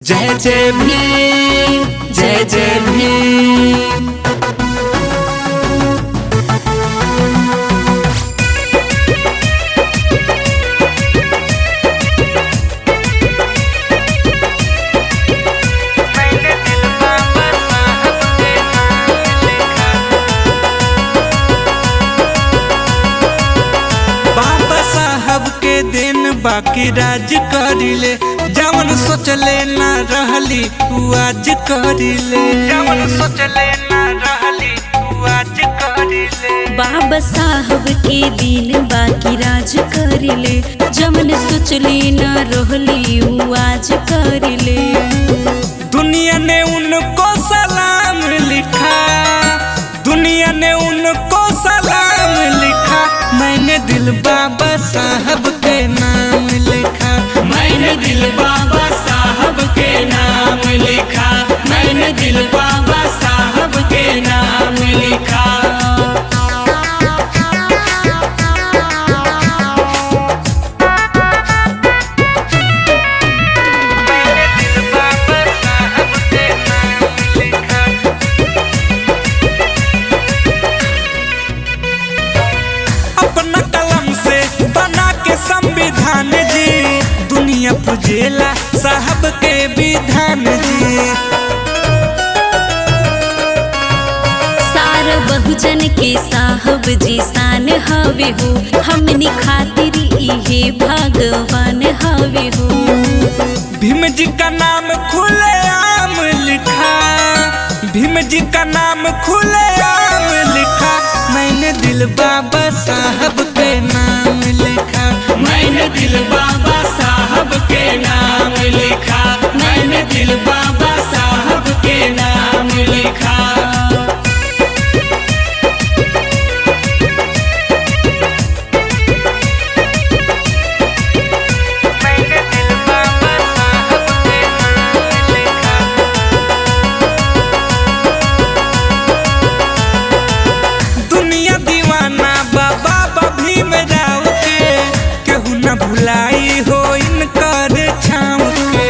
जय जय भीम, जय जय भीम। बाबा साहब के दिन बाकी राज करिले, जवन सोचले ना रहली तू आज करिले, जवन सोचले ना रहली तू आज करिले। बाबा साहब के दिन बाकी राज करिले, जवन सोचले ना रहली उ आज करिले। दुनिया ने उनको सलाम लिखा, दुनिया ने उनको सलाम लिखा। मैंने दिल बाबा साहब के नाम लिखा, मैंने दिल बाबा साहब के नाम लिखा, मैंने दिल बाबा साहब के नाम लिखा। मैंने दिल बाबा साहब के नाम लिखा। अपना कलम से बना के संविधान जी, दुनिया पूजेला साहब के विधान जी। सारा बहुजन के साहब जी शान हवे हो, हमनी खातिर इहे भगवान हवे हो। भीम जी का नाम खुले आम लिखा, भीम जी का नाम खुले आम लिखा। मैंने दिल बाबा साहब के नाम लिखा, मैंने दिल बाबा साहब के नाम लिखा, मैंने दिल बाबा साहब के नाम लिखा। मैंने दिल बाबा साहब के नाम लिखा। दुनिया दीवाना बाबा भीम राव के, केहू न भुलाई हो इनकर छाव के।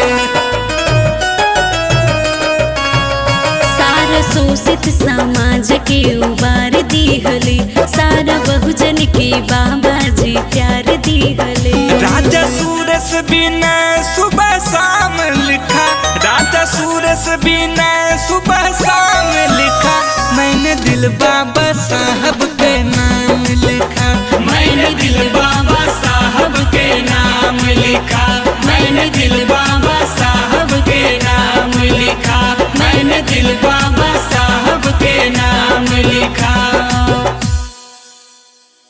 सारा शोषित समाज के उबार दिहले, सारा बहुजन के बाबा जी प्यार दिहले। राजा सूरज बिना सुबह शाम लिखा, राजा सूरज बिना सुबह शाम लिखा। मैंने दिल बाबा साहब